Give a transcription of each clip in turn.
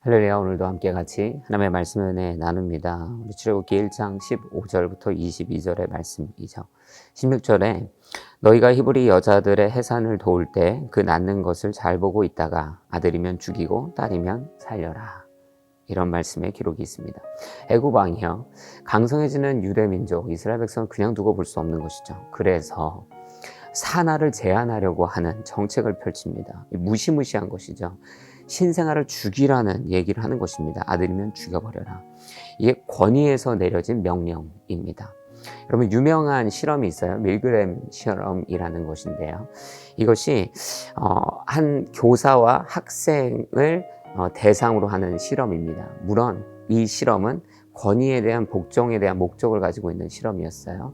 할렐루야. 오늘도 함께 같이 하나님의 말씀을 나눕니다. 우리 출애굽기 1장 15절부터 22절의 말씀이죠. 16절에 너희가 히브리 여자들의 해산을 도울 때 그 낳는 것을 잘 보고 있다가 아들이면 죽이고 딸이면 살려라. 이런 말씀의 기록이 있습니다. 애굽 왕이요, 강성해지는 유대 민족 이스라엘 백성을 그냥 두고 볼 수 없는 것이죠. 그래서 산하를 제한하려고 하는 정책을 펼칩니다. 무시무시한 것이죠. 신생아를 죽이라는 얘기를 하는 것입니다. 아들이면 죽여버려라. 이게 권위에서 내려진 명령입니다. 여러분, 유명한 실험이 있어요. 밀그램 실험이라는 것인데요. 이것이 한 교사와 학생을 대상으로 하는 실험입니다. 물론 이 실험은 권위에 대한 복종에 대한 목적을 가지고 있는 실험이었어요.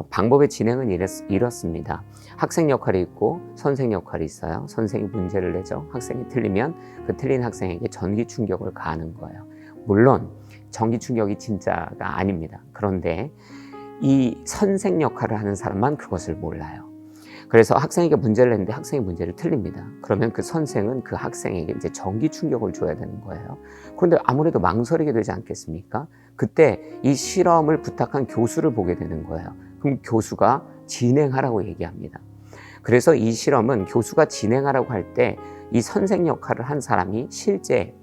방법의 진행은 이렇습니다. 학생 역할이 있고 선생 역할이 있어요. 선생이 문제를 내죠. 학생이 틀리면 그 틀린 학생에게 전기 충격을 가하는 거예요. 물론 전기 충격이 진짜가 아닙니다. 그런데 이 선생 역할을 하는 사람만 그것을 몰라요. 그래서 학생에게 문제를 냈는데 학생이 문제를 틀립니다. 그러면 그 선생은 그 학생에게 이제 전기 충격을 줘야 되는 거예요. 그런데 아무래도 망설이게 되지 않겠습니까? 그때 이 실험을 부탁한 교수를 보게 되는 거예요. 그럼 교수가 진행하라고 얘기합니다. 그래서 이 실험은 교수가 진행하라고 할 때 이 선생 역할을 한 사람이 실제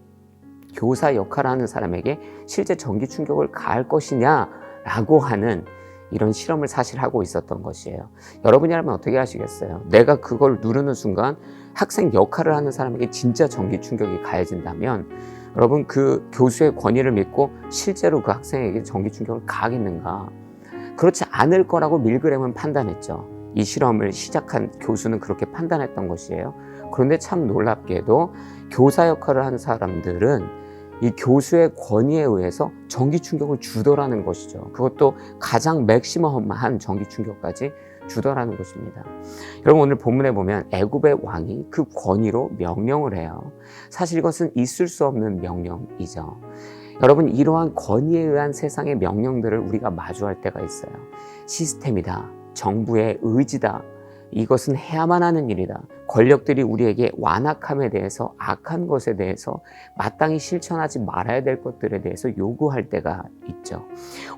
교사 역할을 하는 사람에게 실제 전기 충격을 가할 것이냐라고 하는 이런 실험을 사실 하고 있었던 것이에요. 여러분이라면 어떻게 하시겠어요? 내가 그걸 누르는 순간 학생 역할을 하는 사람에게 진짜 전기 충격이 가해진다면 여러분, 그 교수의 권위를 믿고 실제로 그 학생에게 전기 충격을 가하겠는가? 그렇지 않을 거라고 밀그램은 판단했죠. 이 실험을 시작한 교수는 그렇게 판단했던 것이에요. 그런데 참 놀랍게도 교사 역할을 하는 사람들은 이 교수의 권위에 의해서 전기 충격을 주더라는 것이죠. 그것도 가장 맥시멈한 전기 충격까지 주더라는 것입니다. 여러분, 오늘 본문에 보면 애굽의 왕이 그 권위로 명령을 해요. 사실 이것은 있을 수 없는 명령이죠. 여러분, 이러한 권위에 의한 세상의 명령들을 우리가 마주할 때가 있어요. 시스템이다, 정부의 의지다, 이것은 해야만 하는 일이다, 권력들이 우리에게 완악함에 대해서, 악한 것에 대해서, 마땅히 실천하지 말아야 될 것들에 대해서 요구할 때가 있죠.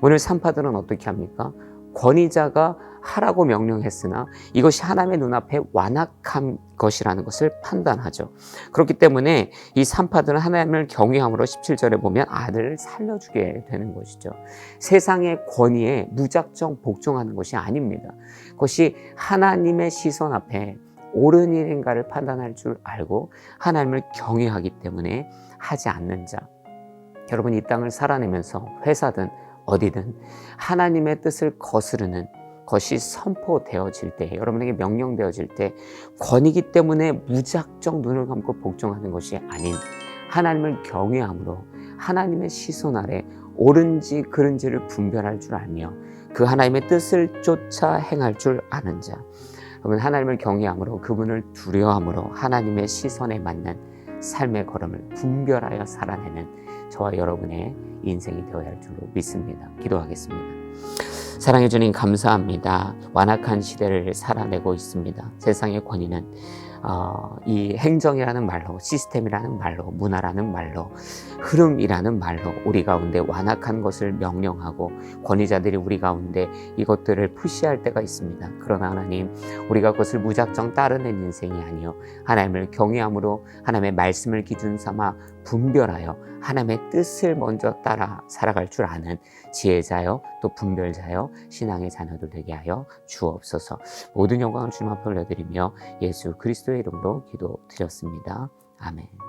오늘 산파들은 어떻게 합니까? 권위자가 하라고 명령했으나 이것이 하나님의 눈앞에 완악한 것이라는 것을 판단하죠. 그렇기 때문에 이 산파들은 하나님을 경외함으로 17절에 보면 아들을 살려주게 되는 것이죠. 세상의 권위에 무작정 복종하는 것이 아닙니다. 그것이 하나님의 시선 앞에 옳은 일인가를 판단할 줄 알고 하나님을 경외하기 때문에 하지 않는 자. 여러분, 이 땅을 살아내면서 회사든 어디든 하나님의 뜻을 거스르는 것이 선포되어질 때, 여러분에게 명령되어질 때 권위기 때문에 무작정 눈을 감고 복종하는 것이 아닌 하나님을 경외함으로 하나님의 시선 아래 옳은지 그른지를 분별할 줄 알며 그 하나님의 뜻을 쫓아 행할 줄 아는 자. 여러분, 하나님을 경외함으로 그분을 두려워함으로 하나님의 시선에 맞는 삶의 걸음을 분별하여 살아내는 저와 여러분의 인생이 되어야 할 줄로 믿습니다. 기도하겠습니다. 사랑해 주님, 감사합니다. 완악한 시대를 살아내고 있습니다. 세상의 권위는 이 행정이라는 말로, 시스템이라는 말로, 문화라는 말로, 흐름이라는 말로 우리 가운데 완악한 것을 명령하고 권위자들이 우리 가운데 이것들을 푸시할 때가 있습니다. 그러나 하나님, 우리가 그것을 무작정 따르는 인생이 아니요, 하나님을 경외함으로 하나님의 말씀을 기준 삼아 분별하여 하나님의 뜻을 먼저 따라 살아갈 줄 아는 지혜자요, 또 분별자요, 신앙의 자녀들 되게 하여 주옵소서. 모든 영광을 주님 앞에 올려드리며 예수 그리스도의 이름으로 기도드렸습니다. 아멘.